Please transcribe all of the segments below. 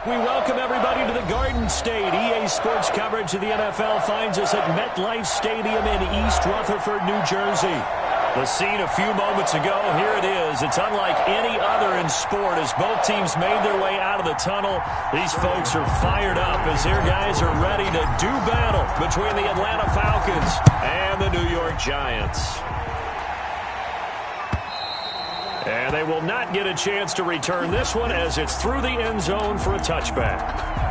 We welcome everybody to the Garden State. EA Sports coverage of the NFL finds us at MetLife Stadium in East Rutherford, New Jersey. The scene a few moments ago, here it is. It's unlike any other in sport as both teams made their way out of the tunnel. These folks are fired up as their guys are ready to do battle between the Atlanta Falcons and the New York Giants. And they will not get a chance to return this one as it's through the end zone for a touchback.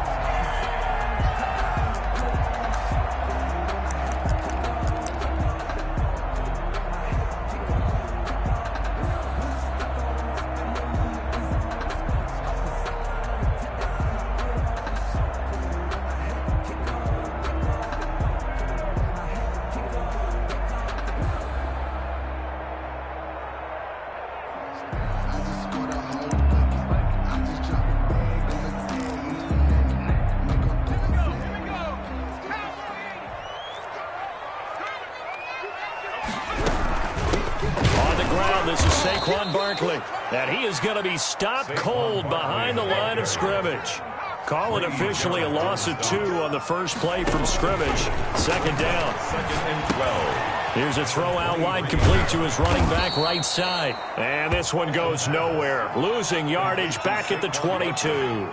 And he is going to be stopped cold behind the line of scrimmage. Call it officially a loss of 2 on the first play from scrimmage. Second down. 2nd and 12. Here's a throw out wide complete to his running back right side. And this one goes nowhere. Losing yardage back at the 22.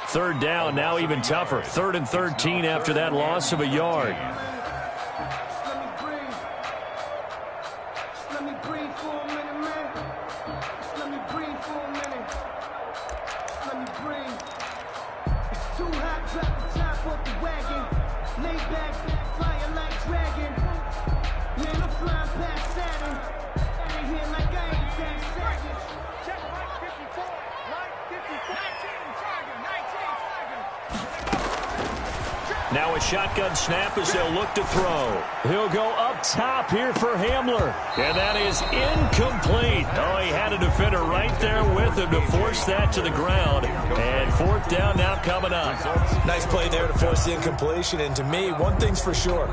Third down, now even tougher. 3rd and 13 after that loss of a yard. Now a shotgun snap as they'll look to throw. He'll go up top here for Hamler. And that is incomplete. Oh, he had a defender right there with him to force that to the ground. And 4th down now coming up. Nice play there to force the incompletion. And to me, one thing's for sure.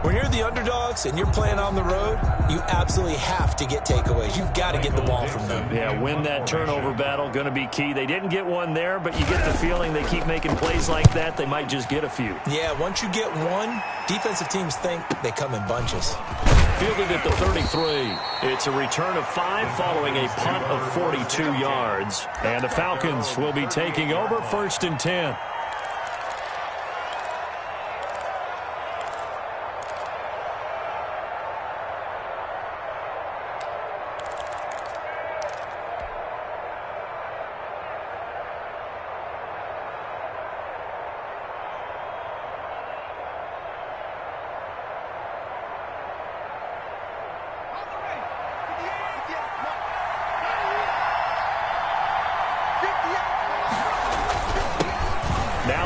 When you're the underdogs and you're playing on the road, you absolutely have to get takeaways. You've got to get the ball from them. Yeah, win that turnover battle, going to be key. They didn't get one there, but you get the feeling they keep making plays like that, they might just get a few. Yeah, once you get one, defensive teams think they come in bunches. Fielded at the 33. It's a return of 5 following a punt of 42 yards. And the Falcons will be taking over 1st and 10.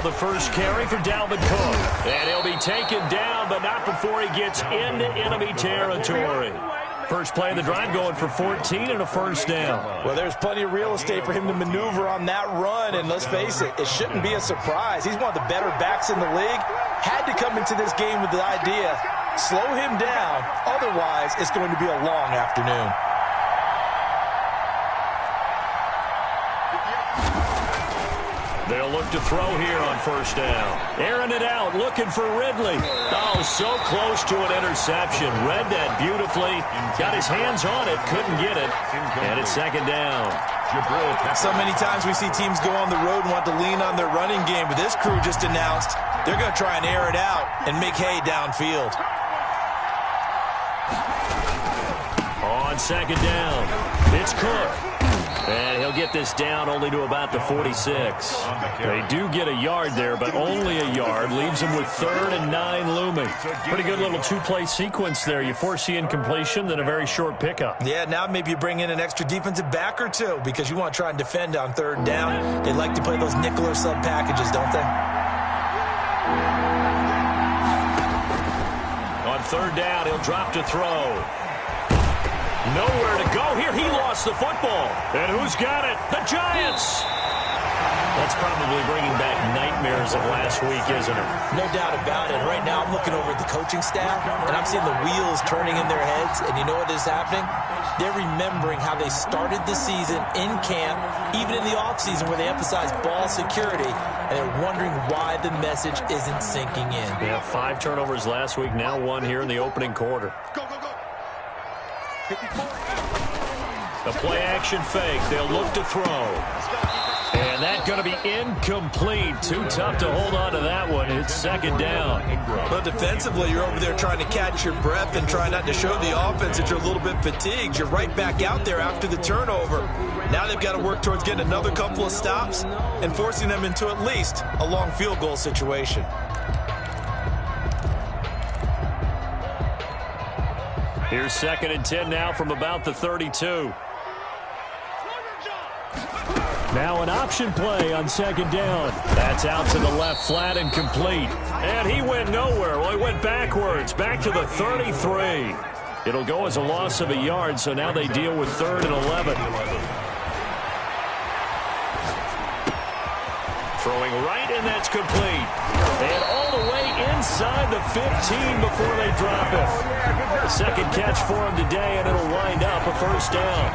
The first carry for Dalvin Cook. And he'll be taken down, but not before he gets into enemy territory. First play of the drive going for 14 and a 1st down. Well, there's plenty of real estate for him to maneuver on that run, and let's face it, it shouldn't be a surprise. He's one of the better backs in the league. Had to come into this game with the idea, slow him down, otherwise it's going to be a long afternoon. They'll look to throw here on 1st down. Airing it out, looking for Ridley. Oh, so close to an interception. Read that beautifully. Got his hands on it, couldn't get it. And it's 2nd down. So many times we see teams go on the road and want to lean on their running game, but this crew just announced they're going to try and air it out and make hay downfield. On 2nd down, it's Cook. And he'll get this down only to about the 46. They do get a yard there, but only a yard. Leaves them with 3rd and 9 looming. Pretty good little 2-play sequence there. You force the incompletion, then a very short pickup. Yeah, now maybe you bring in an extra defensive back or 2 because you want to try and defend on 3rd down. They like to play those nickel or sub packages, don't they? On 3rd down, he'll drop to throw. Nowhere to go here. He lost the football. And who's got it? The Giants. That's probably bringing back nightmares of last week, isn't it? No doubt about it. Right now I'm looking over at the coaching staff, and I'm seeing the wheels turning in their heads, and you know what is happening? They're remembering how they started the season in camp, even in the offseason where they emphasized ball security, and they're wondering why the message isn't sinking in. Yeah, 5 turnovers last week, now 1 here in the opening quarter. The play-action fake. They'll look to throw. And that's going to be incomplete. Too tough to hold on to that one. It's second down. Well, defensively, you're over there trying to catch your breath and try not to show the offense that you're a little bit fatigued. You're right back out there after the turnover. Now they've got to work towards getting another couple of stops and forcing them into at least a long field goal situation. Here's 2nd and 10 now from about the 32. Now an option play on 2nd down. That's out to the left, flat and complete. And he went nowhere. Well, he went backwards, back to the 33. It'll go as a loss of a yard, so now they deal with 3rd and 11. Throwing right, and that's complete. And all the way inside the 15 before they drop it. The second catch for him today, and it'll wind up a 1st down.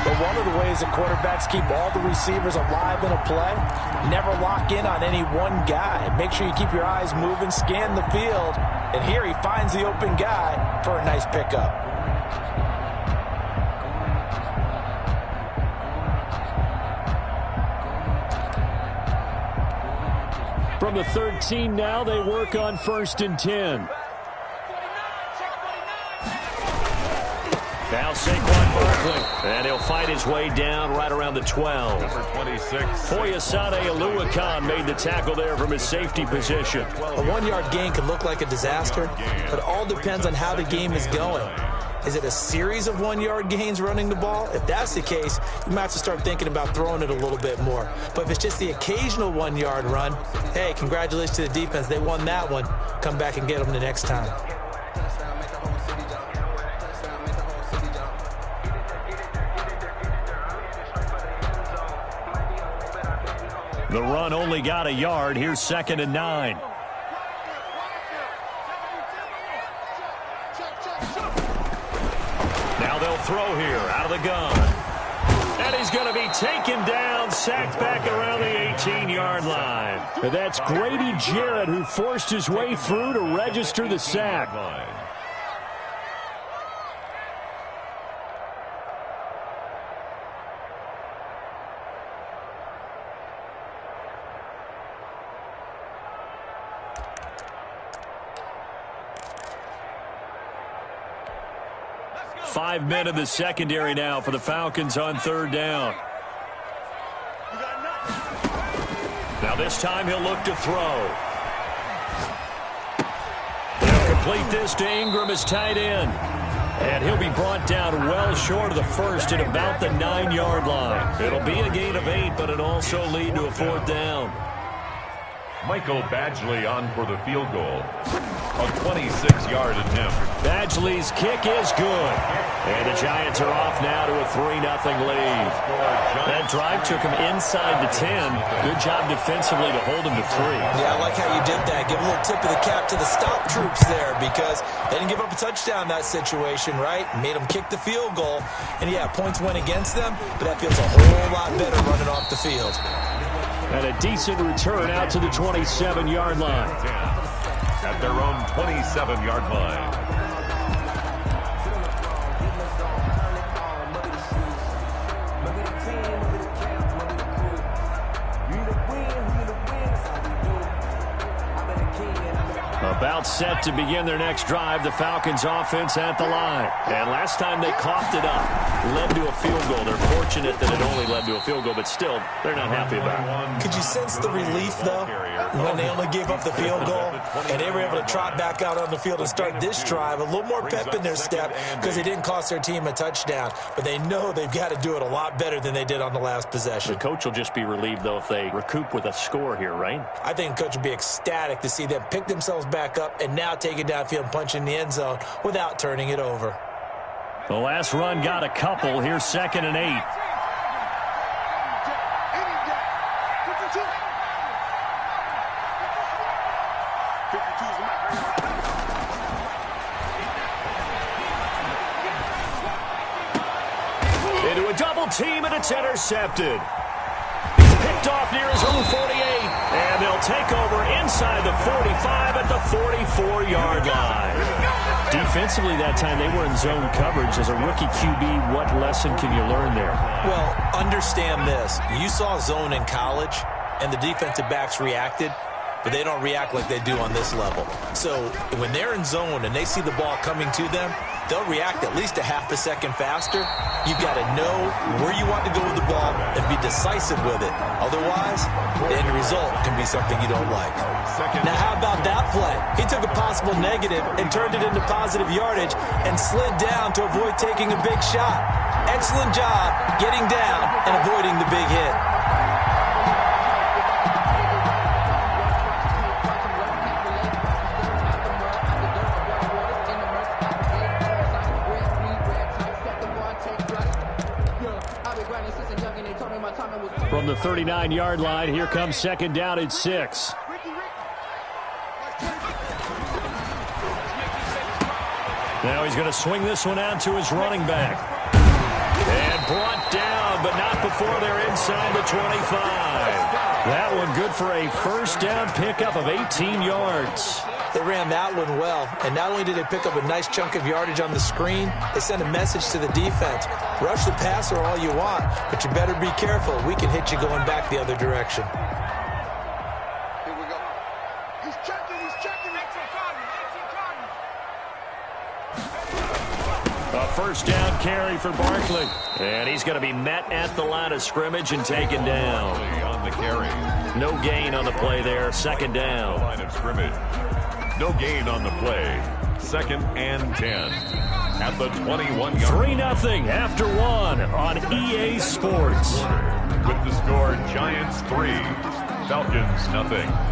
But one of the ways that quarterbacks keep all the receivers alive in a play, never lock in on any one guy. Make sure you keep your eyes moving, scan the field, and here he finds the open guy for a nice pickup. From the 13 now, they work on 1st and 10. Now Saquon Barkley, and he'll fight his way down right around the 12. Number 26. Foyesade Oluwakan made the tackle there from his safety position. A 1-yard gain could look like a disaster, but it all depends on how the game is going. Is it a series of 1-yard gains running the ball? If that's the case, you might have to start thinking about throwing it a little bit more. But if it's just the occasional 1-yard run, hey, congratulations to the defense. They won that one. Come back and get them the next time. The run only got a yard. Here's 2nd and 9. Now they'll throw here out of the gun. And he's going to be taken down, sacked back around the 18-yard line. And that's Grady Jarrett who forced his way through to register the sack. 5 men in the secondary now for the Falcons on 3rd down. Now this time he'll look to throw. He'll complete this to Ingram as tight end. And he'll be brought down well short of the 1st at about the 9-yard line. It'll be a gain of 8, but it'll also lead to a 4th down. Michael Badgley on for the field goal. A 26-yard attempt. Badgley's kick is good. And the Giants are off now to a 3-0 lead. That drive took him inside the 10. Good job defensively to hold him to 3. Yeah, I like how you did that. Give a little tip of the cap to the stop troops there because they didn't give up a touchdown in that situation, right? Made them kick the field goal. And, yeah, points went against them, but that feels a whole lot better running off the field. And a decent return out to the 27-yard line. At their own 27-yard line. About set to begin their next drive, the Falcons offense at the line. And last time they coughed it up, led to a field goal. They're fortunate that it only led to a field goal, but still, they're not happy about it. Could you sense the relief, though, when they only gave up the field goal and they were able to trot back out on the field and start this drive? A little more pep in their step because they didn't cost their team a touchdown. But they know they've got to do it a lot better than they did on the last possession. The coach will just be relieved, though, if they recoup with a score here, right? I think the coach will be ecstatic to see them pick themselves back up and now take it downfield and punch in the end zone without turning it over. The last run got a couple. Here's 2nd and 8. Into a double team, and it's intercepted. He's picked off near his own 48, and they'll take over inside the 45 at the 44-yard line. Defensively that time, they were in zone coverage. As a rookie QB, what lesson can you learn there? Well, understand this. You saw zone in college, and the defensive backs reacted, but they don't react like they do on this level. So when they're in zone and they see the ball coming to them, they'll react at least a half a second faster. You've got to know where you want to go with the ball and be decisive with it. Otherwise, the end result can be something you don't like. Now, how about that play? He took a possible negative and turned it into positive yardage and slid down to avoid taking a big shot. Excellent job getting down and avoiding the big hit. From the 39-yard line, here comes second down at 6. Now he's going to swing this one out to his running back. And brought down, but not before they're inside the 25. That one good for a first down pickup of 18 yards. They ran that one well, and not only did they pick up a nice chunk of yardage on the screen, they sent a message to the defense. Rush the passer all you want, but you better be careful. We can hit you going back the other direction. Here we go. He's checking. A first down carry for Barkley. And he's going to be met at the line of scrimmage and taken down. On the carry. No gain on the play there. Second down. Line of scrimmage. No gain on the play. Second and 10. At the 21-yard. 3-0 after 1 on EA Sports. With the score, Giants 3, Falcons 0.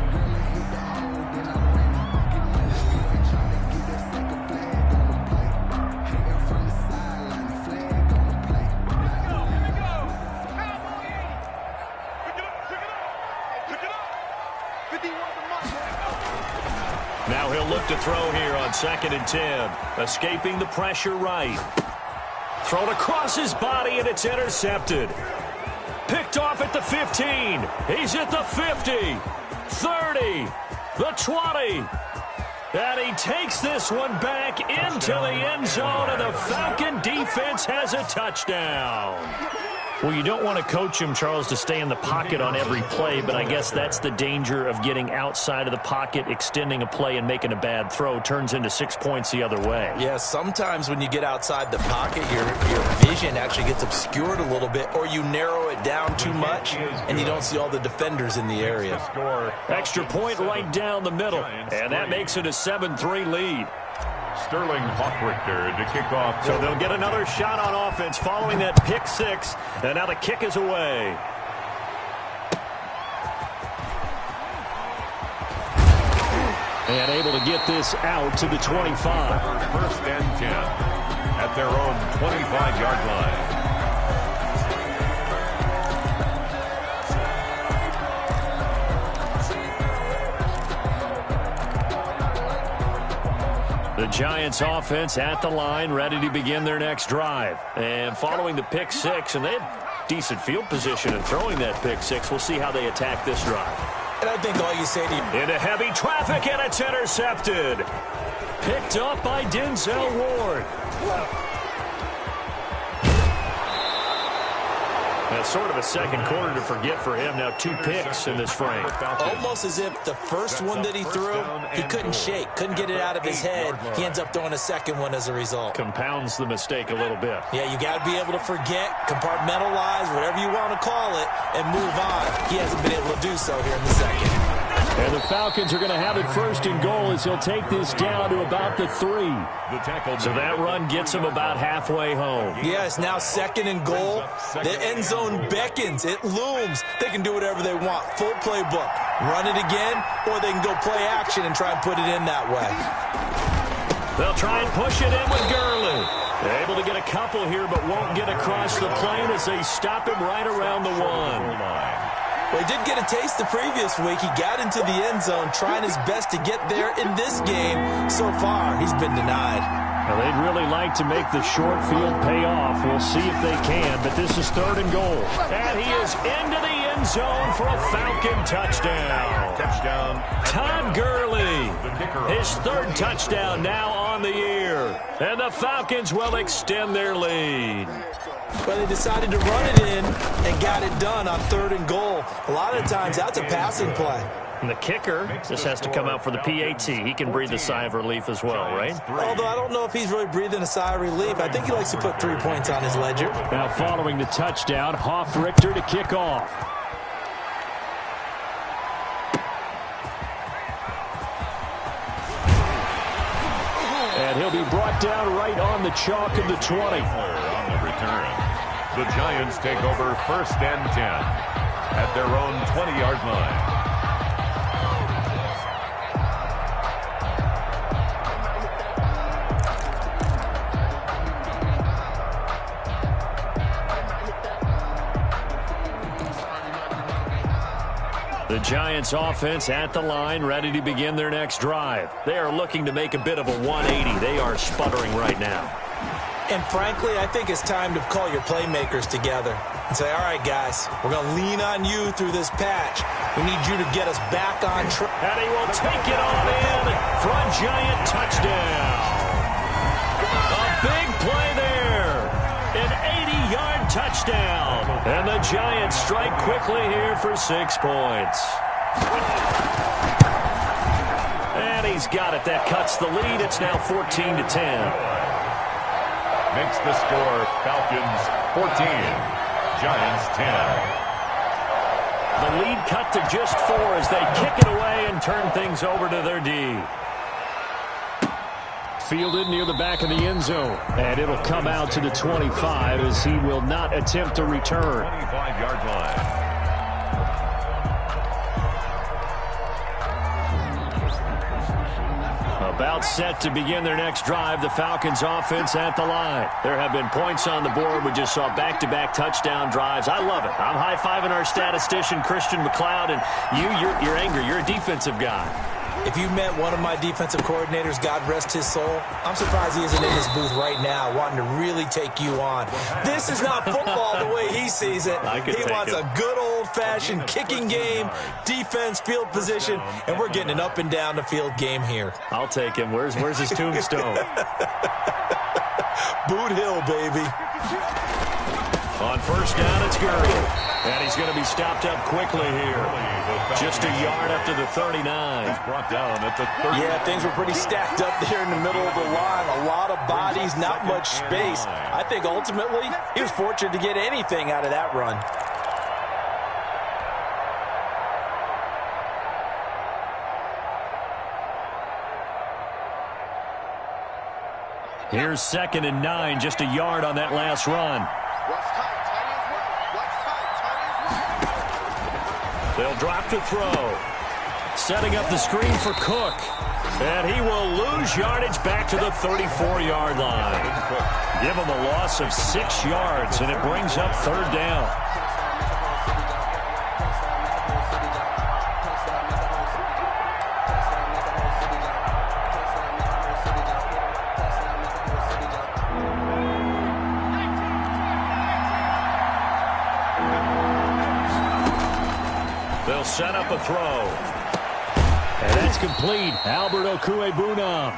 Now he'll look to throw here on second and 10. Escaping the pressure right. Thrown across his body, and it's intercepted. Picked off at the 15. He's at the 50, 30, the 20. And he takes this one back into the end zone, and the Falcon defense has a touchdown. Well, you don't want to coach him, Charles, to stay in the pocket on every play, but I guess that's the danger of getting outside of the pocket, extending a play, and making a bad throw. Turns into 6 points the other way. Yeah, sometimes when you get outside the pocket, your vision actually gets obscured a little bit, or you narrow it down too much, and you don't see all the defenders in the area. Extra point right down the middle, and that makes it a 7-3 lead. Sterling Hawkrichter to kick off. So they'll get another shot on offense following that pick six, and now the kick is away. And able to get this out to the 25. First and 10 at their own 25-yard line. The Giants offense at the line, ready to begin their next drive. And following the pick six, and they had decent field position in throwing that pick six. We'll see how they attack this drive. And I think all you say to you... Into heavy traffic, and it's intercepted. Picked up by Denzel Ward. That's sort of a second quarter to forget for him. Now 2 picks in this frame. Almost as if the first one that he threw, he couldn't shake, couldn't get it out of his head. He ends up throwing a second one as a result. Compounds the mistake a little bit. Yeah, you got to be able to forget, compartmentalize, whatever you want to call it, and move on. He hasn't been able to do so here in the second. And the Falcons are going to have it first and goal as he'll take this down to about the 3. So that run gets him about halfway home. Yeah, it's now second and goal. The end zone beckons. It looms. They can do whatever they want. Full playbook. Run it again, or they can go play action and try and put it in that way. They'll try and push it in with Gurley. They're able to get a couple here, but won't get across the plane as they stop him right around the 1. Well, he did get a taste the previous week. He got into the end zone trying his best to get there in this game. So far, he's been denied. Well, they'd really like to make the short field pay off. We'll see if they can, but this is 3rd and goal. And he is into the end zone for a Falcon touchdown. Touchdown. Todd Gurley, his 3rd touchdown now on the year. And the Falcons will extend their lead. Well, they decided to run it in and got it done on 3rd and goal. A lot of times, that's a passing play. And the kicker just has to come out for the PAT. He can breathe a sigh of relief as well, right? Although I don't know if he's really breathing a sigh of relief. I think he likes to put 3 points on his ledger. Now following the touchdown, Hoff-Richter to kick off. And he'll be brought down right on the chalk of the 20. On the return. The Giants take over 1st and 10 at their own 20-yard line. The Giants offense at the line, ready to begin their next drive. They are looking to make a bit of a 180. They are sputtering right now. And frankly, I think it's time to call your playmakers together and say, all right, guys, we're going to lean on you through this patch. We need you to get us back on track. And he will take it on in for a Giant touchdown. A big play there. An 80-yard touchdown. And the Giants strike quickly here for 6 points. And he's got it. That cuts the lead. It's now 14-10. Makes the score Falcons 14, Giants 10. The lead cut to just 4 as they kick it away and turn things over to their D. Fielded near the back of the end zone. And it'll come out to the 25 as he will not attempt to return. 25-yard line. About set to begin their next drive, the Falcons offense at the line. There have been points on the board. We just saw back-to-back touchdown drives. I love it. I'm high-fiving our statistician, Christian McLeod, and you're angry. You're a defensive guy. If you met one of my defensive coordinators, God rest his soul, I'm surprised he isn't in his booth right now wanting to really take you on. This is not football the way he sees it. He wants a good old-fashioned kicking game, defense, field position, and we're getting an up and down the field game here. I'll take him. Where's his tombstone? Boot Hill, baby. On 1st down, it's Gurley. And he's going to be stopped up quickly here. Just a yard up to the 39. Brought down at the 30. Yeah, things were pretty stacked up there in the middle of the line. A lot of bodies, not much space. I think ultimately he was fortunate to get anything out of that run. Here's 2nd and 9, just a yard on that last run. They'll drop to throw. Setting up the screen for Cook. And he will lose yardage back to the 34-yard line. Give him a loss of 6 yards, and it brings up 3rd down. They'll set up a throw. And that's complete. Albert Okwuegbunam.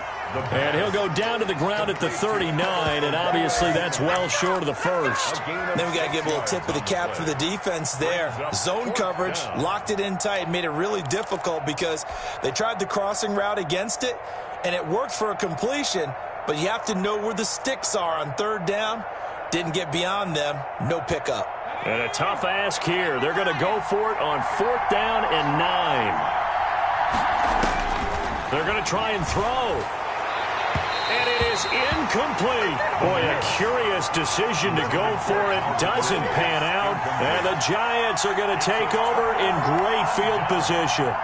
And he'll go down to the ground at the 39, and obviously that's well short of the first. Then we got to give a little tip of the cap for the defense there. Zone coverage, locked it in tight, made it really difficult because they tried the crossing route against it, and it worked for a completion, but you have to know where the sticks are on 3rd down. Didn't get beyond them. No pickup. And a tough ask here. They're going to go for it on 4th down and 9. They're going to try and throw. And it is incomplete. Boy, a curious decision to go for it. Doesn't pan out. And the Giants are going to take over in great field position.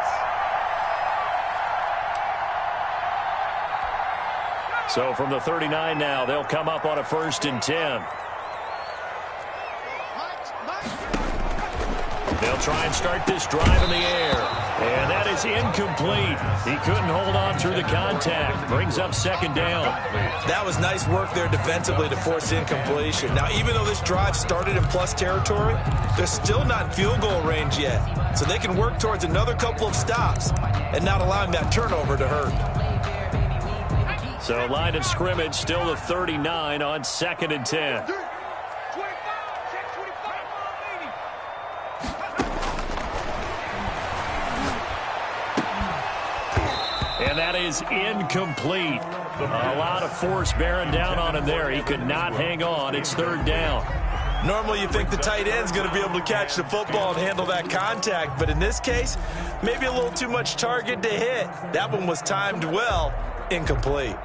So from the 39 now, they'll come up on a 1st and 10. They'll try and start this drive in the air. And that is incomplete. He couldn't hold on through the contact. Brings up second down. That was nice work there defensively to force incompletion. Now, even though this drive started in plus territory, they're still not in field goal range yet. So they can work towards another couple of stops and not allowing that turnover to hurt. So line of scrimmage still the 39 on 2nd and 10. And that is incomplete. A lot of force bearing down on him there. He could not hang on. It's 3rd down. Normally you think the tight end's going to be able to catch the football and handle that contact, but in this case, maybe a little too much target to hit. That one was timed well, incomplete.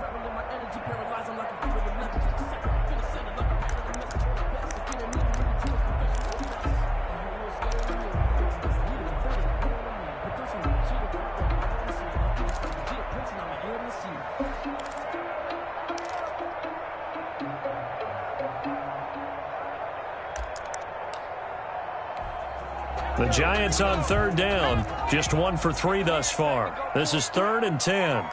The Giants on 3rd down, just 1 for 3 thus far. This is 3rd and 10.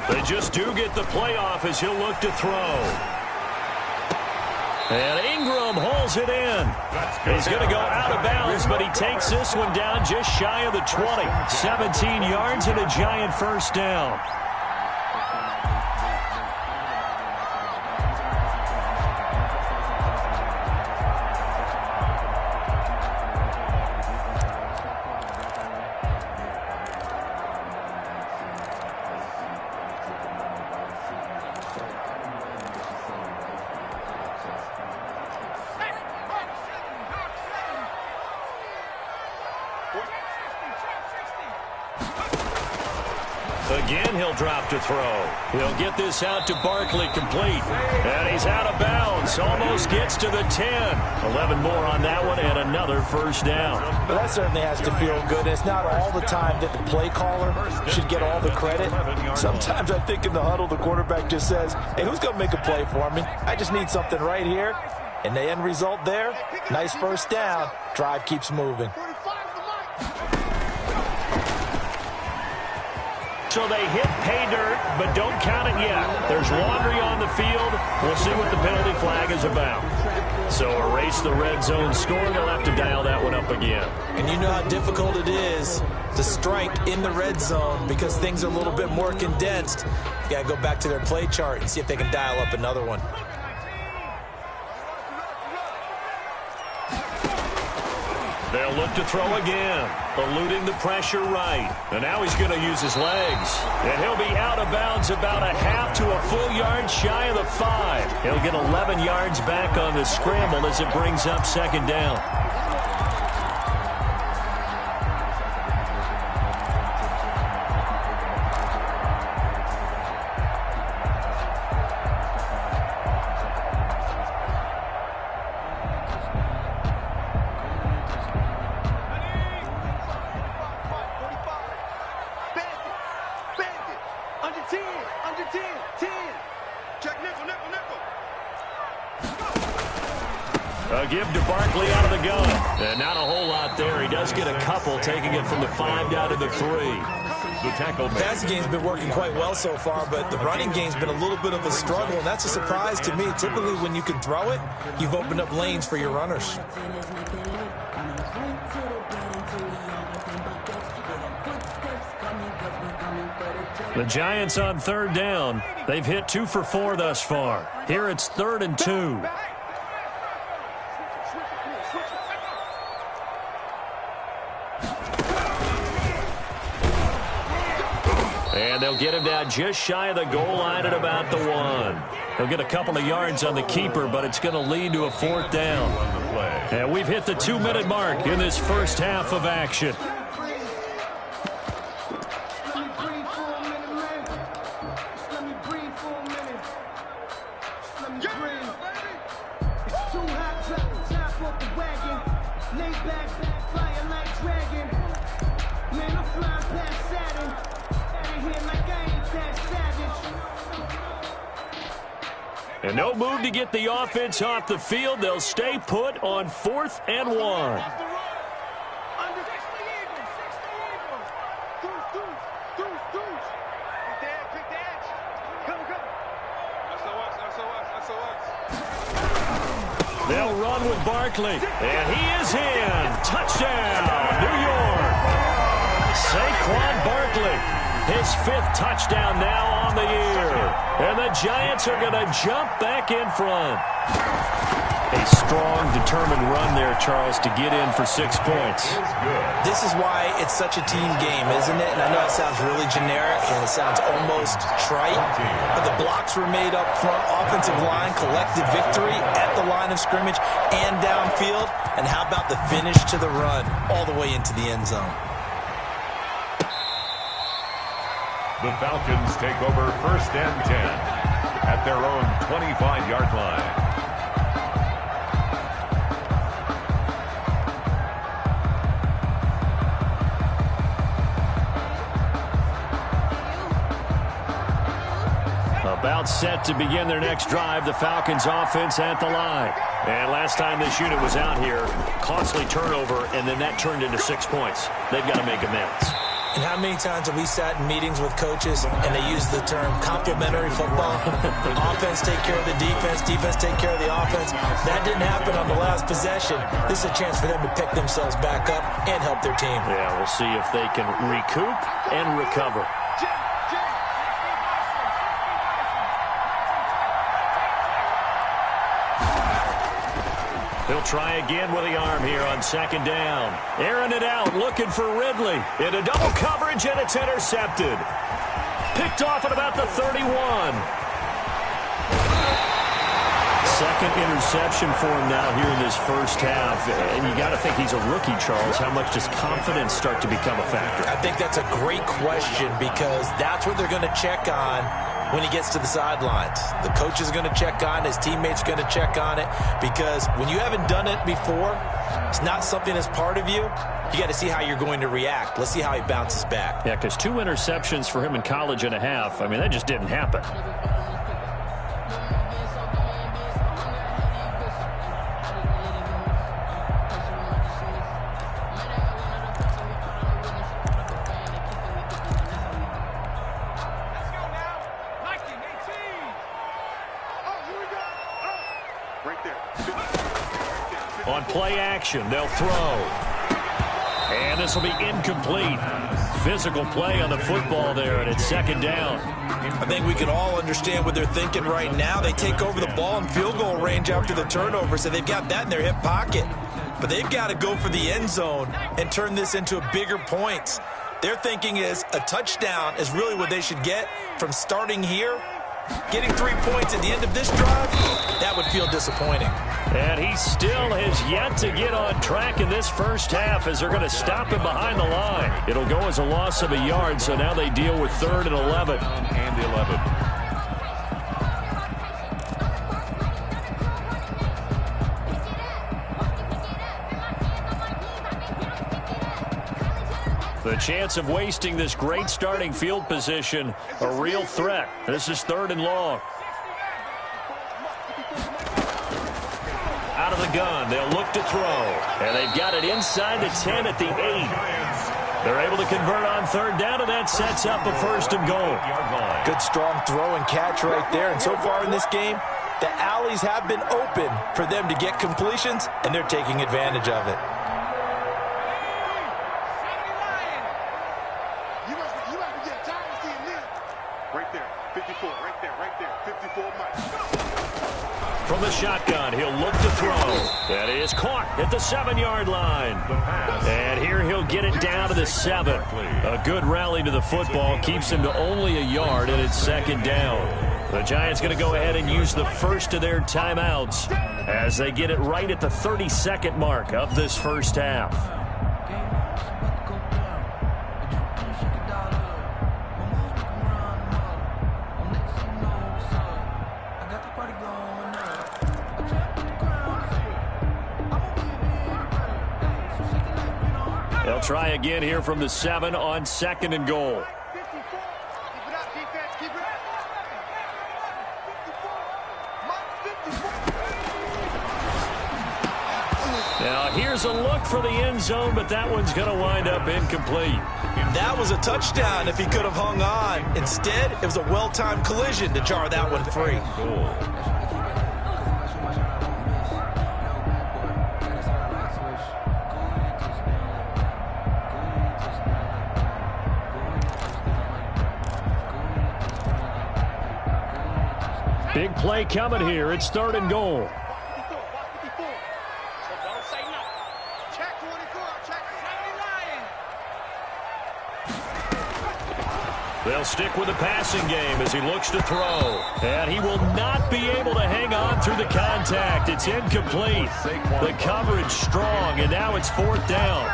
They just do get the playoff as he'll look to throw. And Ingram hauls it in. He's going to go out of bounds, but he takes this one down just shy of the 20. 17 yards and a Giant 1st down. Again, he'll drop to throw. He'll get this out to Barkley, complete. And he's out of bounds. Almost gets to the 10. 11 more on that one and another 1st down. But that certainly has to feel good. It's not all the time that the play caller should get all the credit. Sometimes I think in the huddle, the quarterback just says, hey, who's going to make a play for me? I just need something right here. And the end result there, nice 1st down. Drive keeps moving. So they hit pay dirt, but don't count it yet. There's laundry on the field. We'll see what the penalty flag is about. So erase the red zone score. They'll have to dial that one up again. And you know how difficult it is to strike in the red zone because things are a little bit more condensed. You got to go back to their play chart and see if they can dial up another one. They'll look to throw again, eluding the pressure right. And now he's going to use his legs. And he'll be out of bounds about a half to a full yard shy of the 5. He'll get 11 yards back on the scramble as it brings up 2nd down. Give to Barkley out of the gun. And not a whole lot there. He does get a couple, taking it from the 5 down to the 3. The tackle. The passing game's been working quite well so far, but the running game's been a little bit of a struggle, and that's a surprise to me. Typically, when you can throw it, you've opened up lanes for your runners. The Giants on 3rd down. They've hit 2 for 4 thus far. Here it's 3rd and 2. And they'll get him down just shy of the goal line at about the 1. He'll get a couple of yards on the keeper, but it's going to lead to a 4th down. And we've hit the 2-minute mark in this first half of action. And no move to get the offense off the field. They'll stay put on 4th and 1. They'll run with Barkley, and he is in. Touchdown, New York. Saquon Barkley, his 5th touchdown now on the year. And the Giants are going to jump back in front. A strong, determined run there, Charles, to get in for 6 points. This is why it's such a team game, isn't it? And I know it sounds really generic and it sounds almost trite, but the blocks were made up front, offensive line, collective victory at the line of scrimmage and downfield. And how about the finish to the run all the way into the end zone? The Falcons take over 1st and 10 at their own 25-yard line. About set to begin their next drive, the Falcons offense at the line. And last time this unit was out here, costly turnover, and then that turned into 6 points. They've got to make amends. And how many times have we sat in meetings with coaches and they use the term complementary football? Offense take care of the defense, defense take care of the offense. That didn't happen on the last possession. This is a chance for them to pick themselves back up and help their team. Yeah, we'll see if they can recoup and recover. He'll try again with the arm here on 2nd down. Airing it out, looking for Ridley. Into double coverage, and it's intercepted. Picked off at about the 31. Second interception for him now here in this first half. And you got to think he's a rookie, Charles. How much does confidence start to become a factor? I think that's a great question because that's what they're going to check on when he gets to the sidelines. The coach is going to check on, his teammates going to check on it, because when you haven't done it before, it's not something that's part of you. You got to see how you're going to react. Let's see how he bounces back. Yeah, because 2 interceptions for him in college and a half. I mean, that just didn't happen. On play action, they'll throw. And this will be incomplete. Physical play on the football there, and it's 2nd down. I think we can all understand what they're thinking right now. They take over the ball in field goal range after the turnover, so they've got that in their hip pocket. But they've got to go for the end zone and turn this into a bigger points. Their thinking is a touchdown is really what they should get from starting here. Getting 3 points at the end of this drive, that would feel disappointing. And he still has yet to get on track in this first half as they're going to stop him behind the line. It'll go as a loss of a yard, so now they deal with 3rd and 11. And 11. The chance of wasting this great starting field position, a real threat. This is 3rd and long. Out of the gun, they'll look to throw. And they've got it inside the 10 at the 8. They're able to convert on 3rd down, and that sets up a 1st and goal. Good strong throw and catch right there. And so far in this game, the alleys have been open for them to get completions, and they're taking advantage of it. From the shotgun, he'll look to throw. That is caught at the 7-yard line. And here he'll get it down to the 7. A good rally to the football keeps him to only a yard, and it's 2nd down. The Giants going to go ahead and use the first of their timeouts as they get it right at the 32nd mark of this first half. They'll try again here from the 7 on 2nd and goal. Now here's a look for the end zone, but that one's going to wind up incomplete. That was a touchdown if he could have hung on. Instead, it was a well-timed collision to jar that one free. Big play coming here. It's 3rd and goal. They'll stick with the passing game as he looks to throw. And he will not be able to hang on through the contact. It's incomplete. The coverage strong, and now it's 4th down.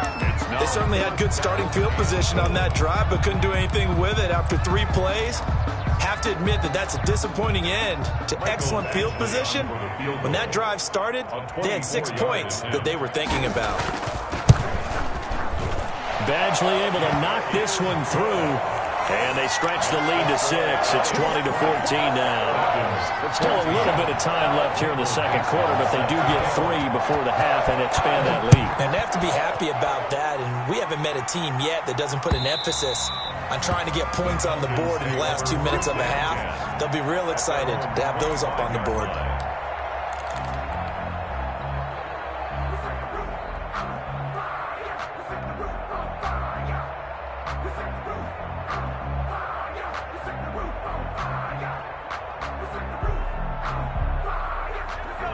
They certainly had good starting field position on that drive, but couldn't do anything with it after 3 plays. Have to admit that that's a disappointing end to excellent field position. When that drive started, they had 6 points that they were thinking about. Badgley able to knock this one through. And they stretch the lead to 6. It's 20-14 now. Still a little bit of time left here in the second quarter, but they do get 3 before the half and expand that lead. And they have to be happy about that. And we haven't met a team yet that doesn't put an emphasis on trying to get points on the board in the last 2 minutes of a half. They'll be real excited to have those up on the board.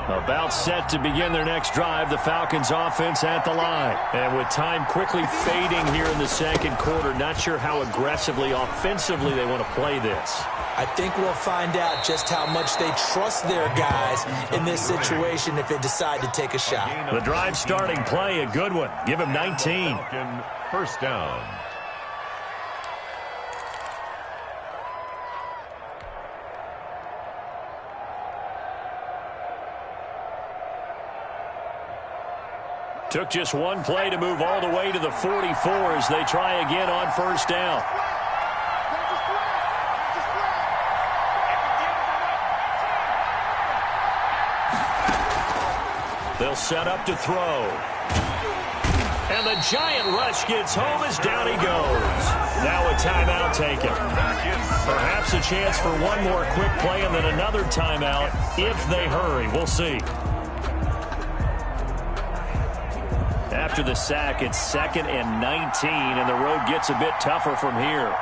About set to begin their next drive, the Falcons offense at the line. And with time quickly fading here in the second quarter, not sure how aggressively, offensively they want to play this. I think we'll find out just how much they trust their guys in this situation if they decide to take a shot. The drive starting play, a good one. Give him 19. First down. Took just one play to move all the way to the 44 as they try again on first down. They'll set up to throw. And the giant rush gets home as down he goes. Now a timeout taken. Perhaps a chance for one more quick play and then another timeout if they hurry. We'll see. After the sack, it's 2nd and 19, and the road gets a bit tougher from here.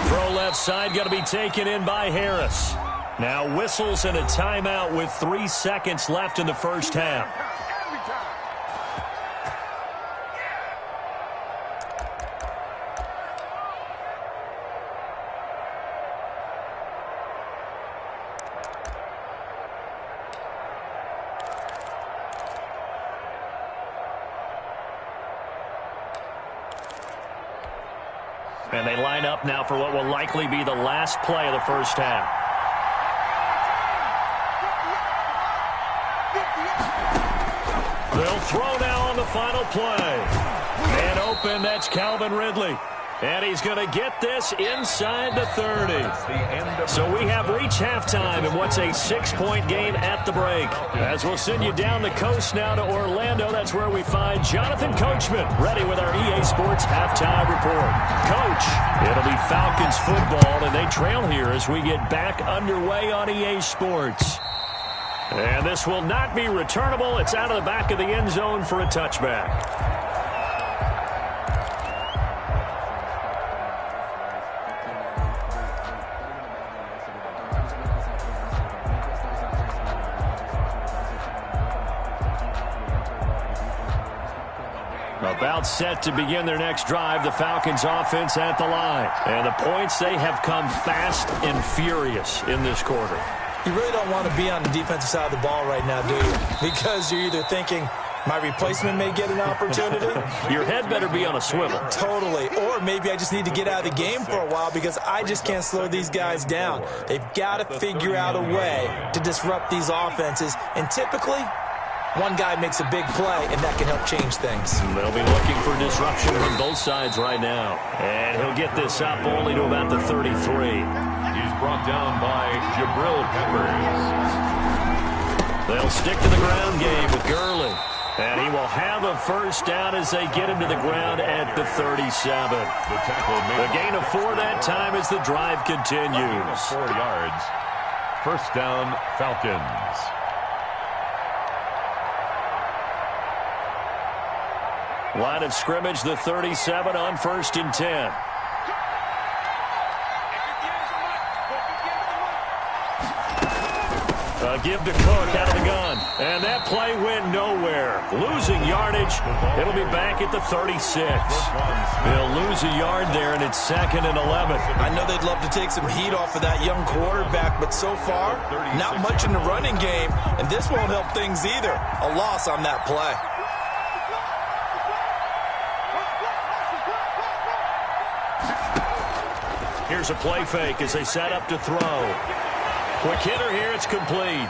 Throw left side, going to be taken in by Harris. Now whistles and a timeout with 3 seconds left in the first half. And they line up now for what will likely be the last play of the first half. They'll throw now on the final play. And open, that's Calvin Ridley. And he's going to get this inside the 30. So we have reached halftime in what's a 6-point game at the break. As we'll send you down the coast now to Orlando, that's where we find Jonathan Coachman ready with our EA Sports Halftime Report. Coach, it'll be Falcons football, and they trail here as we get back underway on EA Sports. And this will not be returnable. It's out of the back of the end zone for a touchback. About set to begin their next drive, the Falcons offense at the line. And the points, they have come fast and furious in this quarter. You really don't want to be on the defensive side of the ball right now, do you? Because you're either thinking, my replacement may get an opportunity. Your head better be on a swivel. Totally. Or maybe I just need to get out of the game for a while because I just can't slow these guys down. They've got to figure out a way to disrupt these offenses. And typically, One guy makes a big play, and that can help change things. They'll be looking for disruption from both sides right now. And he'll get this up only to about the 33. He's brought down by Jabril Peppers. They'll stick to the ground game with Gurley. And he will have a first down as they get him to the ground at the 37. The gain of 4 that time as the drive continues. 4 yards. First down, Falcons. Line of scrimmage, the 37 on 1st and 10. A give to Cook out of the gun. And that play went nowhere. Losing yardage. It'll be back at the 36. They'll lose a yard there, and it's 2nd and 11. I know they'd love to take some heat off of that young quarterback, but so far, not much in the running game, and this won't help things either. A loss on that play. Here's a play fake as they set up to throw. Quick hitter here, it's complete.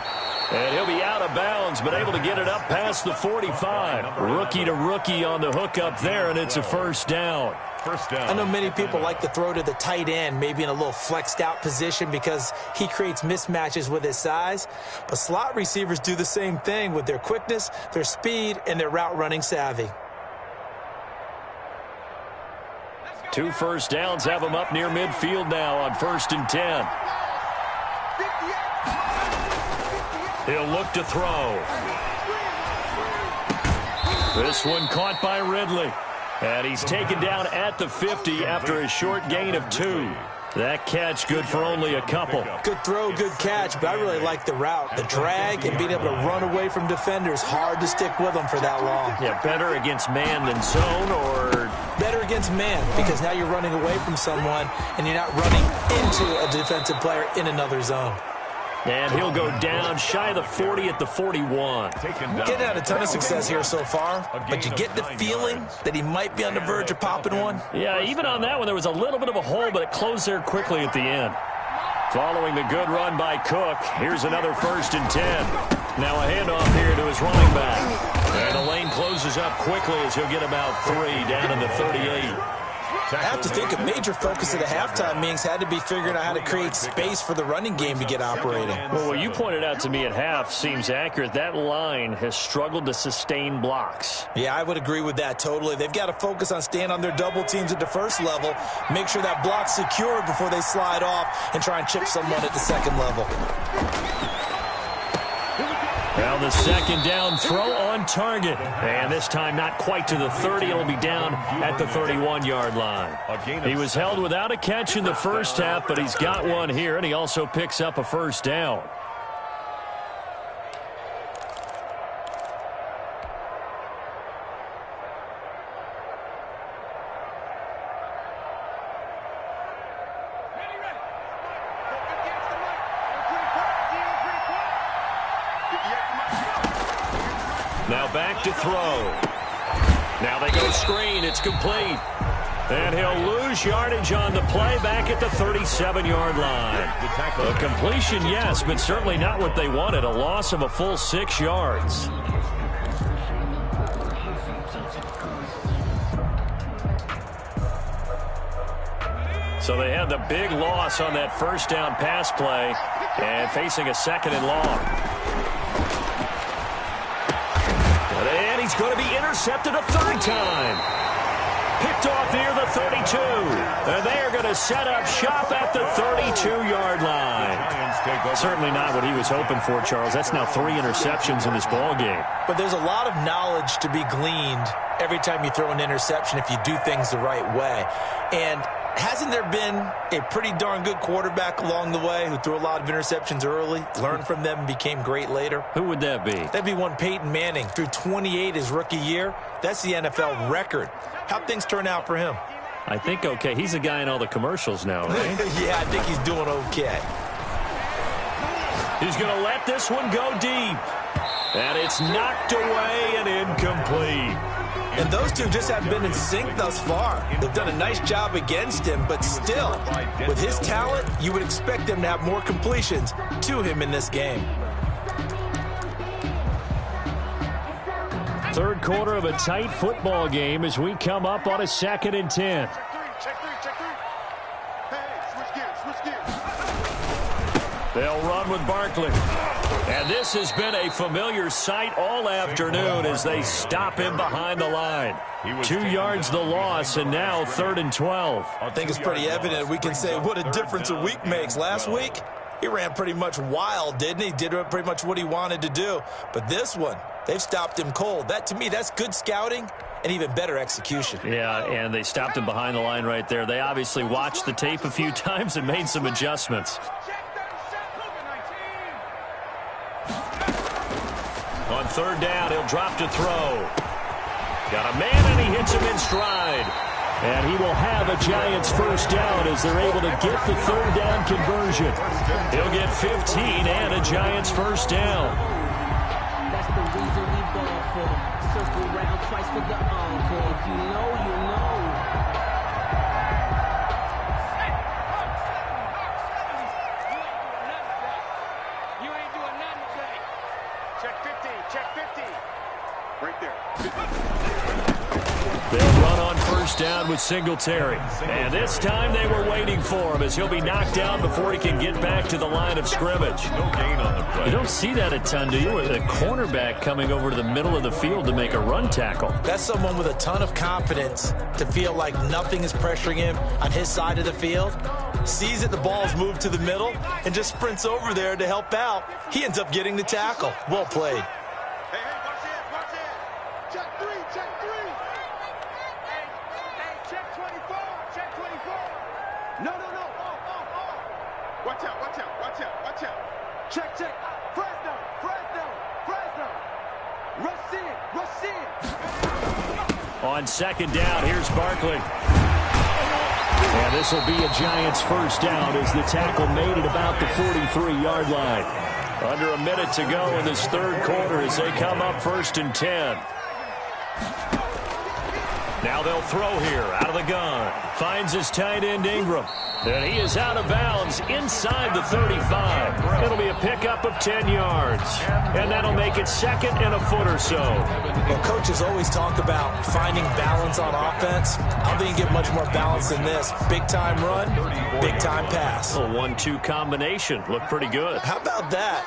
And he'll be out of bounds, but able to get it up past the 45. Rookie to rookie on the hook up there, and it's a first down. First down. I know many people like to throw to the tight end, maybe in a little flexed out position because he creates mismatches with his size. But slot receivers do the same thing with their quickness, their speed, and their route running savvy. 2 first downs have him up near midfield now on 1st and 10. He'll look to throw. This one caught by Ridley. And he's taken down at the 50 after a short gain of 2. That catch good for only a couple. Good throw, good catch, but I really like the route. The drag and being able to run away from defenders. Hard to stick with them for that long. Yeah, better against man than zone, or better against man, because now you're running away from someone and you're not running into a defensive player in another zone. And he'll go down shy of the 40 at the 41. Getting had a ton of success here so far, but you get the feeling that he might be on the verge of popping one. Yeah, even on that one, there was a little bit of a hole, but it closed there quickly at the end. Following the good run by Cook, here's another 1st and 10. Now a handoff here to his running back. And the lane closes up quickly as he'll get about 3 down in the 38. I have to think a major focus of the halftime meetings had to be figuring out how to create space for the running game to get operating. Well, what you pointed out to me at half seems accurate. That line has struggled to sustain blocks. Yeah, I would agree with that totally. They've got to focus on staying on their double teams at the first level, make sure that block's secure before they slide off and try and chip someone at the second level. Well, the second down throw on target. And this time not quite to the 30. It'll be down at the 31-yard line. He was held without a catch in the first half, but he's got one here, and he also picks up a first down. Now back to throw. Now they go screen. It's complete. And he'll lose yardage on the play back at the 37-yard line. A completion, yes, but certainly not what they wanted. A loss of a full 6 yards. So they had the big loss on that first down pass play and facing a 2nd and long. And he's going to be intercepted a 3rd time. Picked off near the 32. And they are going to set up shop at the 32-yard line. Certainly not what he was hoping for, Charles. That's now 3 interceptions in this ball game. But there's a lot of knowledge to be gleaned every time you throw an interception if you do things the right way. And hasn't there been a pretty darn good quarterback along the way who threw a lot of interceptions early, learned from them, and became great later? Who would that be? That'd be one Peyton Manning. Threw 28 his rookie year. That's the NFL record. How'd things turn out for him? I think okay. He's a guy in all the commercials now, right? Yeah, I think he's doing okay. He's going to let this one go deep. And it's knocked away and incomplete. And those two just haven't been in sync thus far. They've done a nice job against him, but still, with his talent, you would expect them to have more completions to him in this game. third quarter of a tight football game as we come up on a 2nd and 10. Check three. Hey, switch gears. They'll run with Barkley. And this has been a familiar sight all afternoon as they stop him behind the line. 2 yards the loss, and now 3rd and 12. I think it's pretty evident. We can say what a difference a week makes. Last week, he ran pretty much wild, didn't he? Did pretty much what he wanted to do. But this one, they've stopped him cold. That, to me, that's good scouting and even better execution. Yeah, and they stopped him behind the line right there. They obviously watched the tape a few times and made some adjustments. On 3rd down, he'll drop to throw. Got a man, and he hits him in stride. And he will have a Giants first down as they're able to get the 3rd down conversion. He'll get 15 and a Giants first down. That's the reason we ball for. Circle round twice for the encore. If you know, you know. You ain't doing nothing today. Check 50. Right there. They'll run on first down with Singletary. And this time they were waiting for him as he'll be knocked down before he can get back to the line of scrimmage. No gain on the play. You don't see that a ton, do you? With a cornerback coming over to the middle of the field to make a run tackle. That's someone with a ton of confidence to feel like nothing is pressuring him on his side of the field. Sees that the ball's moved to the middle and just sprints over there to help out. He ends up getting the tackle. Well played. Hey, watch it. Check three. Hey, check 24. No. Watch out. Check. Fresno. Rush in. On 2nd down, here's Barkley. And this will be a Giants first down as the tackle made it about the 43-yard line. Under a minute to go in this 3rd quarter as they come up 1st and 10. Now they'll throw here out of the gun. Finds his tight end Ingram. And he is out of bounds inside the 35. It'll be a pickup of 10 yards. And that'll make it 2nd and a foot or so. Well, coaches always talk about finding balance on offense. I don't think you get much more balance than this. Big-time run, big-time pass. A 1-2 combination. Looked pretty good. How about that?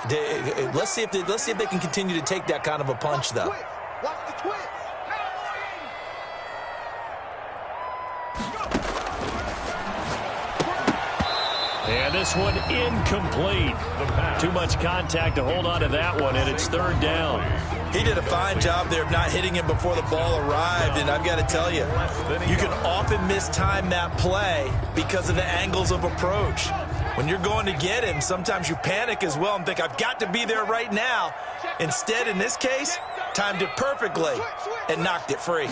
Let's see if they can continue to take that kind of a punch, though. Watch the twist. And this one incomplete. Too much contact to hold on to that one, and it's 3rd down. He did a fine job there of not hitting him before the ball arrived, and I've got to tell you, you can often mistime that play because of the angles of approach. When you're going to get him, sometimes you panic as well and think, I've got to be there right now. Instead, in this case, timed it perfectly and knocked it free.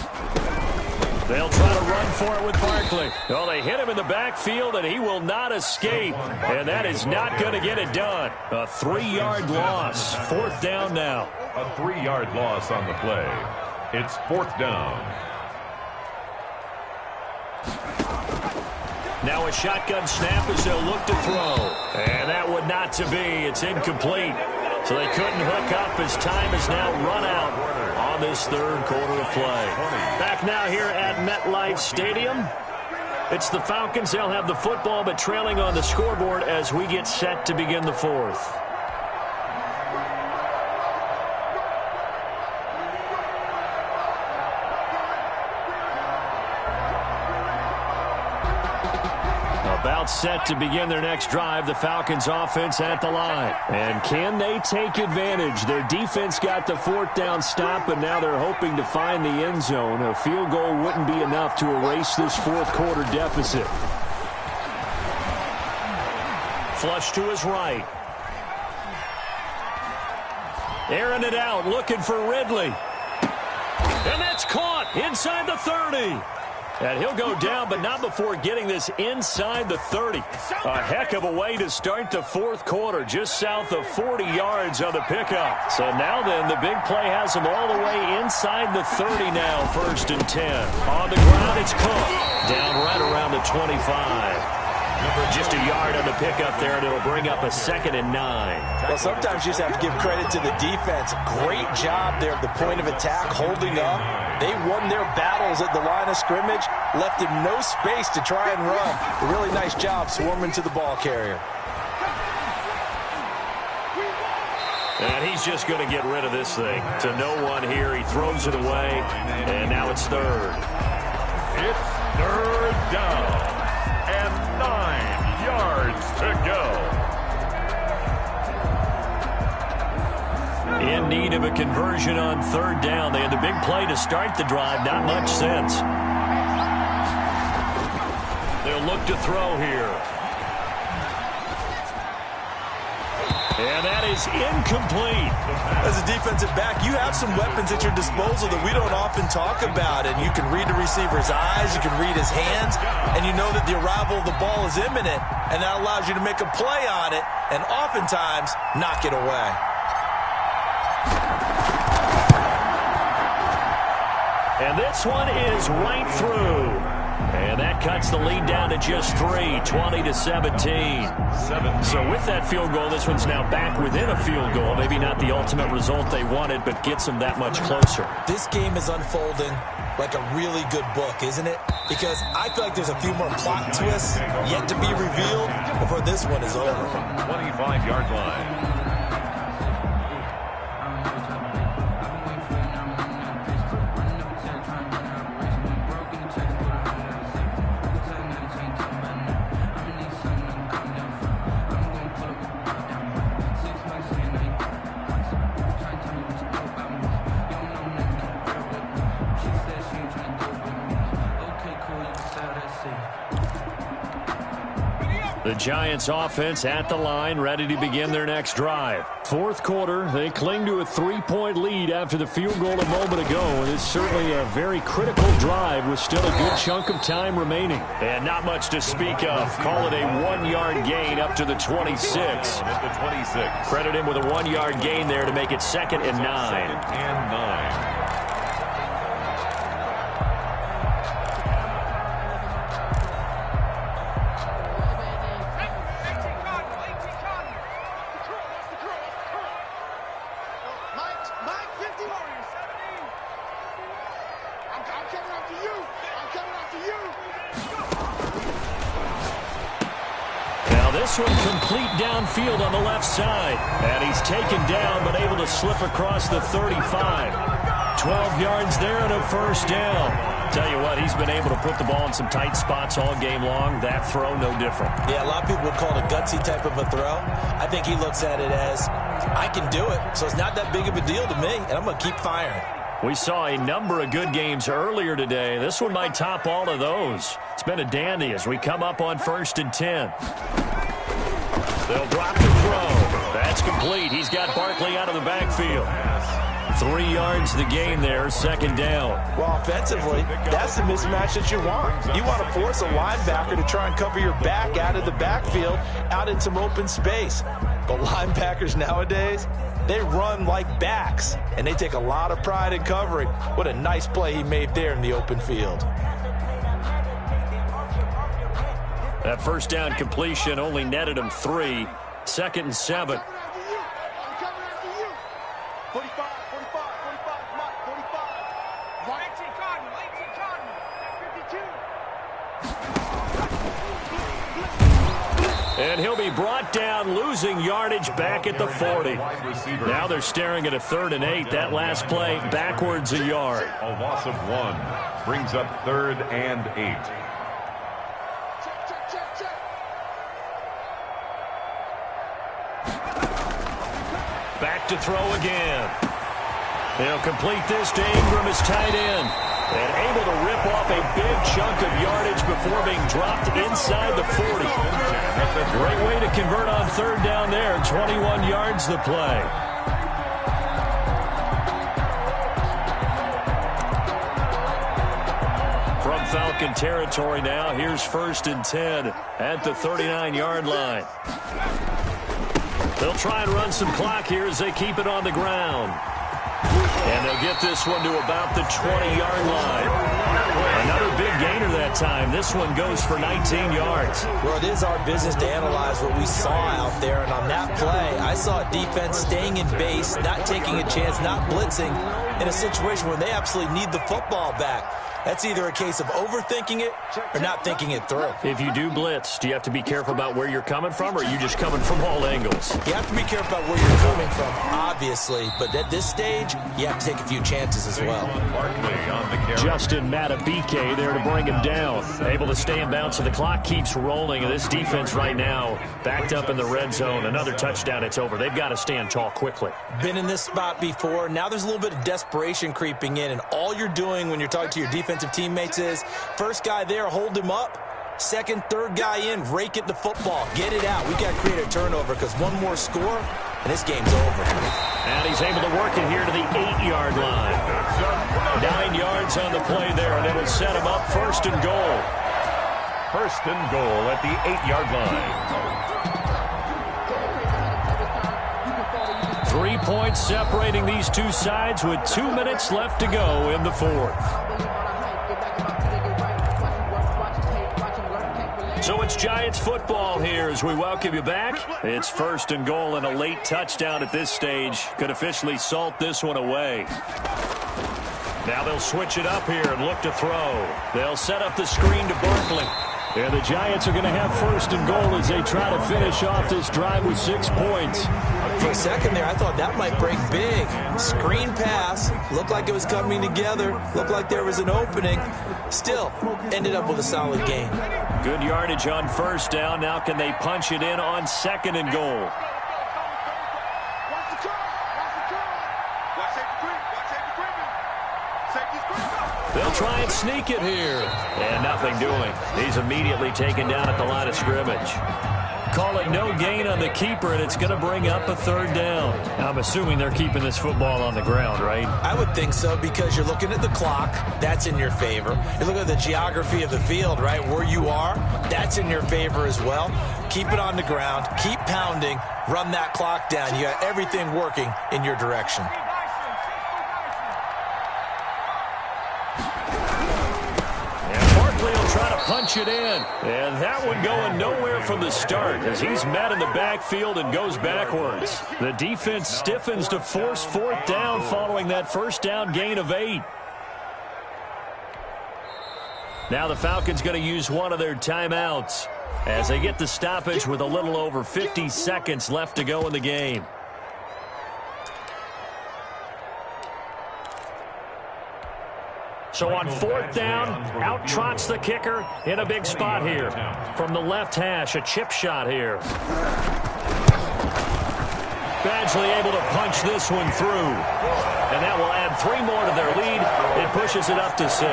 They'll try to run for it with Barkley. Well, they hit him in the backfield, and he will not escape. And that is not going to get it done. A 3-yard loss. 4th down now. A 3-yard loss on the play. It's 4th down. Now a shotgun snap as they'll look to throw. And that would not to be. It's incomplete. So they couldn't hook up as time is now run out on this 3rd quarter of play. Back now here at MetLife Stadium. It's the Falcons. They'll have the football, but trailing on the scoreboard as we get set to begin the 4th. About set to begin their next drive, the Falcons offense at the line. And can they take advantage? Their defense got the 4th down stop, but now they're hoping to find the end zone. A field goal wouldn't be enough to erase this 4th quarter deficit. Flush to his right. Airing it out, looking for Ridley. And that's caught inside the 30. And he'll go down, but not before getting this inside the 30. A heck of a way to start the 4th quarter, just south of 40 yards on the pickup. So now then, the big play has him all the way inside the 30 now, 1st and 10. On the ground, it's Cook. Down right around the 25. Just a yard on the pickup there, and it'll bring up a 2nd and 9. Well, sometimes you just have to give credit to the defense. Great job there at the point of attack, holding up. They won their battles at the line of scrimmage, left him no space to try and run. A really nice job swarming to the ball carrier. And he's just going to get rid of this thing. To no one here. He throws it away, and now it's 3rd. It's 3rd down and 9 yards to go. In need of a conversion on 3rd down. They had the big play to start the drive. Not much sense. They'll look to throw here. And that is incomplete. As a defensive back, you have some weapons at your disposal that we don't often talk about. And you can read the receiver's eyes, you can read his hands, and you know that the arrival of the ball is imminent. And that allows you to make a play on it and oftentimes knock it away. And this one is right through. And that cuts the lead down to just 3, 20-17. So with that field goal, this one's now back within a field goal. Maybe not the ultimate result they wanted, but gets them that much closer. This game is unfolding like a really good book, isn't it? Because I feel like there's a few more plot twists yet to be revealed before this one is over. 25-yard line. The Giants offense at the line, ready to begin their next drive. 4th quarter, they cling to a 3-point lead after the field goal a moment ago. And it's certainly a very critical drive with still a good chunk of time remaining. And not much to speak of. Call it a 1-yard gain up to the 26. Credit him with a 1-yard gain there to make it 2nd and 9. This one complete downfield on the left side. And he's taken down but able to slip across the 35. 12 yards there and a 1st down. Tell you what, he's been able to put the ball in some tight spots all game long. That throw, no different. Yeah, a lot of people would call it a gutsy type of a throw. I think he looks at it as, I can do it, so it's not that big of a deal to me, and I'm going to keep firing. We saw a number of good games earlier today. This one might top all of those. It's been a dandy as we come up on 1st and 10. They'll drop the throw. That's complete. He's got Barkley out of the backfield. 3 yards the gain there, 2nd down. Well, offensively, that's the mismatch that you want. You want to force a linebacker to try and cover your back out of the backfield, out in some open space. But linebackers nowadays, they run like backs, and they take a lot of pride in covering. What a nice play he made there in the open field. That 1st down completion only netted him 3. 2nd and 7. 45. And he'll be brought down, losing yardage back at the 40. Now they're staring at a 3rd and 8. That last play backwards a yard. A loss of 1 brings up 3rd and 8. Back to throw again. They'll complete this to Ingram as tight end. And able to rip off a big chunk of yardage before being dropped inside the 40. Great way to convert on 3rd down there. 21 yards the play. From Falcon territory now, here's 1st and 10 at the 39-yard line. They'll try and run some clock here as they keep it on the ground. And they'll get this one to about the 20-yard line. Another big gainer that time. This one goes for 19 yards. Well, it is our business to analyze what we saw out there. And on that play, I saw a defense staying in base, not taking a chance, not blitzing in a situation where they absolutely need the football back. That's either a case of overthinking it or not thinking it through. If you do blitz, do you have to be careful about where you're coming from, or are you just coming from all angles? You have to be careful about where you're coming from, obviously. But at this stage, you have to take a few chances as well. Justin Matabike there to bring him down. Able to stay in bounds, so the clock keeps rolling. And this defense right now backed up in the red zone. Another touchdown, it's over. They've got to stand tall quickly. Been in this spot before. Now there's a little bit of desperation creeping in. And all you're doing when you're talking to your defensive teammates is, first guy there, hold him up. Second, third guy in, rake it the football. Get it out. We got to create a turnover because one more score, and this game's over. And he's able to work it here to the 8-yard line. 9 yards on the play there, and it'll set him up first and goal. First and goal at the 8-yard line. 3 points separating these two sides with 2 minutes left to go in the fourth. So it's Giants football here as we welcome you back. It's first and goal, and a late touchdown at this stage could officially salt this one away. Now they'll switch it up here and look to throw. They'll set up the screen to Barkley. And the Giants are going to have first and goal as they try to finish off this drive with 6 points. For a second there, I thought that might break big. Screen pass. Looked like it was coming together. Looked like there was an opening. Still, ended up with a solid game. Good yardage on first down. Now can they punch it in on second and goal? They'll try and sneak it here. And nothing doing. He's immediately taken down at the line of scrimmage. Call it no gain on the keeper, and it's going to bring up a third down. I'm assuming they're keeping this football on the ground, right? I would think so, because you're looking at the clock. That's in your favor. You're looking at the geography of the field, right? Where you are, that's in your favor as well. Keep it on the ground. Keep pounding. Run that clock down. You got everything working in your direction. Try to punch it in. And that one going nowhere from the start as he's met in the backfield and goes backwards. The defense stiffens to force fourth down following that first down gain of 8. Now the Falcons going to use one of their timeouts as they get the stoppage with a little over 50 seconds left to go in the game. So on fourth down, out trots the kicker in a big spot here. From the left hash, a chip shot here. Badgley able to punch this one through. And that will add 3 more to their lead. It pushes it up to 6.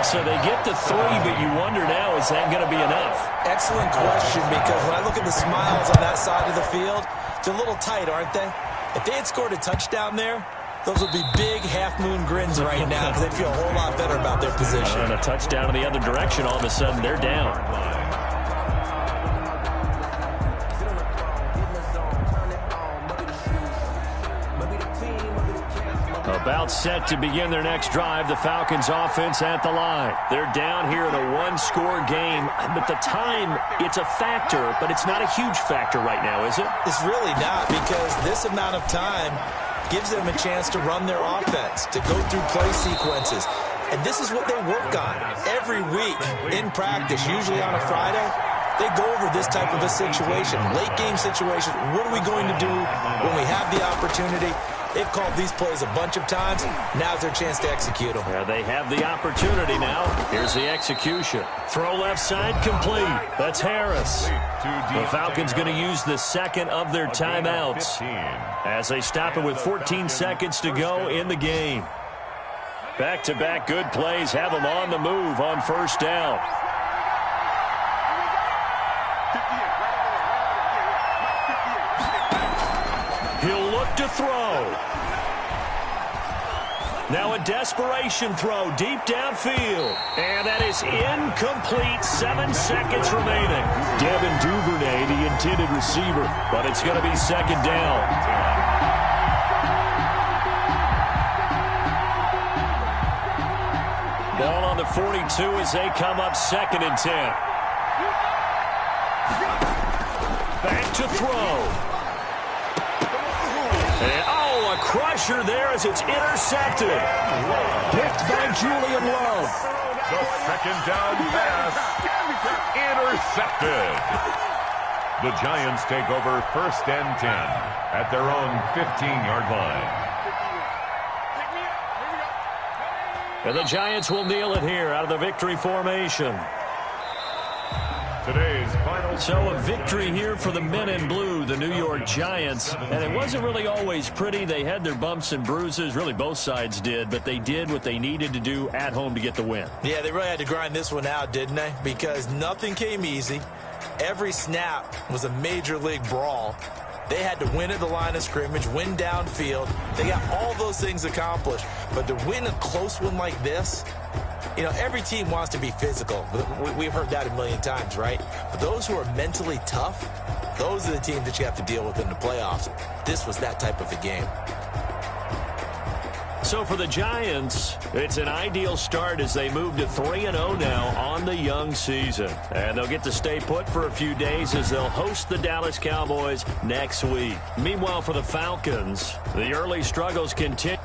So they get to 3, but you wonder now, is that going to be enough? Excellent question, because when I look at the smiles on that side of the field, they're a little tight, aren't they? If they had scored a touchdown there, those would be big half-moon grins right now because they feel a whole lot better about their position. And a touchdown in the other direction, all of a sudden they're down. About set to begin their next drive, the Falcons offense at the line. They're down here in a one-score game, but the time, it's a factor, but it's not a huge factor right now, is it? It's really not, because this amount of time gives them a chance to run their offense, to go through play sequences. And this is what they work on every week in practice, usually on a Friday. They go over this type of a situation, late game situation. What are we going to do when we have the opportunity? They've called these plays a bunch of times. Now's their chance to execute them. Yeah, they have the opportunity now. Here's the execution. Throw left side complete. That's Harris. The Falcons going to use the second of their timeouts as they stop it with 14 seconds to go in the game. Back-to-back good plays have them on the move on first down. He'll look to throw. Now a desperation throw deep downfield. And that is incomplete. 7 seconds remaining. Devin Duvernay, the intended receiver, but it's going to be second down. the 42 as they come up 2nd and 10. Back to throw. And, a crusher there as it's intercepted. Picked by Julian Love. The second down pass. Intercepted. The Giants take over 1st and 10 at their own 15-yard line. And the Giants will kneel it here out of the victory formation. Today's final. So a victory here for the men in blue, the New York Giants. And it wasn't really always pretty. They had their bumps and bruises. Really, both sides did. But they did what they needed to do at home to get the win. Yeah, they really had to grind this one out, didn't they? Because nothing came easy. Every snap was a major league brawl. They had to win at the line of scrimmage, win downfield. They got all those things accomplished. But to win a close one like this, you know, every team wants to be physical. We've heard that a million times, right? But those who are mentally tough, those are the teams that you have to deal with in the playoffs. This was that type of a game. So for the Giants, it's an ideal start as they move to 3-0 now on the young season. And they'll get to stay put for a few days as they'll host the Dallas Cowboys next week. Meanwhile, for the Falcons, the early struggles continue.